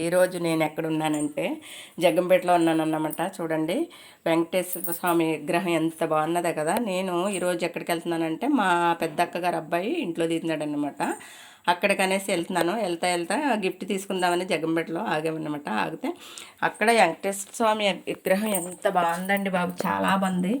ఈరోజు నేను ఎక్కడున్నానంటే జగ్గంపేటలో ఉన్నానన్నమాట. చూడండి, వెంకటేశ్వర స్వామి విగ్రహం ఎంత బాగున్నదే కదా. నేను ఈరోజు ఎక్కడికి వెళ్తున్నానంటే మా పెద్దక్క గారు అబ్బాయి ఇంట్లో తీసినాడనమాట. అక్కడికనేసి వెళ్తున్నాను. వెళ్తా గిఫ్ట్ తీసుకుందామని జగ్గంపేటలో ఆగామన్నమాట. ఆగితే అక్కడ వెంకటేశ్వర స్వామి విగ్రహం ఎంత బాగుందండి బాబు, చాలా బాగుంది.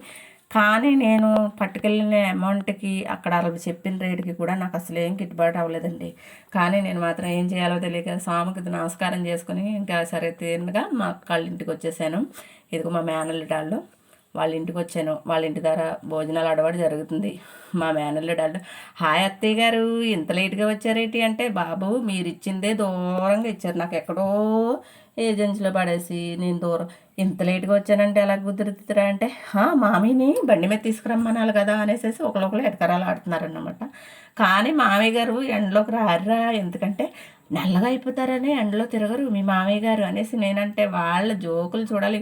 కానీ నేను పట్టుకెళ్ళిన అమౌంట్కి అక్కడ వాళ్ళు చెప్పిన రేటుకి కూడా నాకు అసలు ఏం గిట్టుబాటు అవ్వలేదండి. కానీ నేను మాత్రం ఏం చేయాలో తెలియక స్వామికి నమస్కారం చేసుకుని ఇంకా సరే తీరుగా మా అక్క ఇంటికి వచ్చేసాను. ఇదిగో మా మేనల్లుడాళ్ళు వాళ్ళ ఇంటికి వచ్చాను. వాళ్ళ ఇంటి దగ్గర భోజనాలు అడవాడు జరుగుతుంది. మా మేనల్లుడాళ్ళు, హాయ్ అత్తయ్య గారు, ఇంత లేట్గా వచ్చారేంటి అంటే, బాబు మీరు ఇచ్చిందే దూరంగా ఇచ్చారు, నాకు ఎక్కడో ఏజెన్సీలో పడేసి నేను దూరం ఇంత లేట్గా వచ్చానంటే ఎలా కుదురుతుందిరా అంటే, మామీని బండి మీద తీసుకురమ్మనాలి కదా అనేసి ఒకరు ఎటకరాలు ఆడుతున్నారన్నమాట. కానీ మామయ్య గారు ఎండలోకి రారా, ఎందుకంటే నల్లగా అయిపోతారని ఎండలో తిరగరు మీ మామయ్య గారు అనేసి నేనంటే వాళ్ళ జోకులు చూడాలి.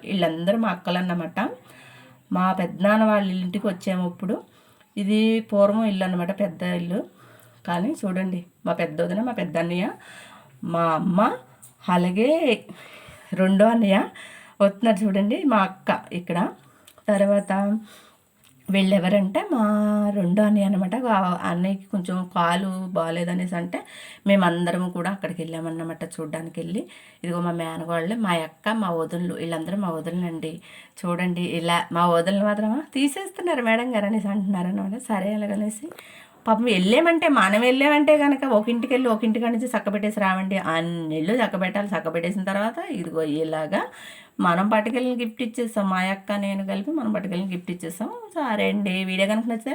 వీళ్ళందరూ మా అక్కలు అన్నమాట. మా పెద్దనాన్న వాళ్ళ ఇంటికి వచ్చాము ఇప్పుడు. ఇది పూర్వం ఇల్లు అన్నమాట, పెద్ద ఇల్లు. కానీ చూడండి, మా పెద్ద వదిన, మా పెద్ద అన్నయ్య, మా అమ్మ, అలాగే రెండో అన్నయ్య వస్తున్నారు చూడండి, మా అక్క ఇక్కడ. తర్వాత వీళ్ళెవరంటే మా రెండో అన్నయ్య అనమాట. అన్నయ్యకి కొంచెం కాలు బాగాలేదనేసి అంటే మేమందరం కూడా అక్కడికి వెళ్ళామన్నమాట చూడ్డానికి వెళ్ళి. ఇదిగో మా మేనవాళ్ళు, మా అక్క, మా వదులు, వీళ్ళందరూ మా వదులండి. చూడండి, ఇలా మా వదులు మాత్రం తీసేస్తున్నారు మేడం గారు అనేసి అంటున్నారు అనమాట. సరే అలాగనేసి పాపం వెళ్ళామంటే, మనం వెళ్ళామంటే కనుక ఒక ఇంటికి వెళ్ళి ఒక ఇంటికి నుంచి చక్కబెట్టేసి రావండి. అన్ని ఇళ్ళు చక్కబెట్టాలి. చక్కబెట్టేసిన తర్వాత ఇదిగో ఇలాగా మనం పట్టుకెళ్ళి గిఫ్ట్ ఇచ్చేస్తాం. మా అక్క నేను కలిపి మనం పట్టుకెళ్ళి గిఫ్ట్ ఇచ్చేస్తాం. సరే అండి, వీడియో కనుక నచ్చితే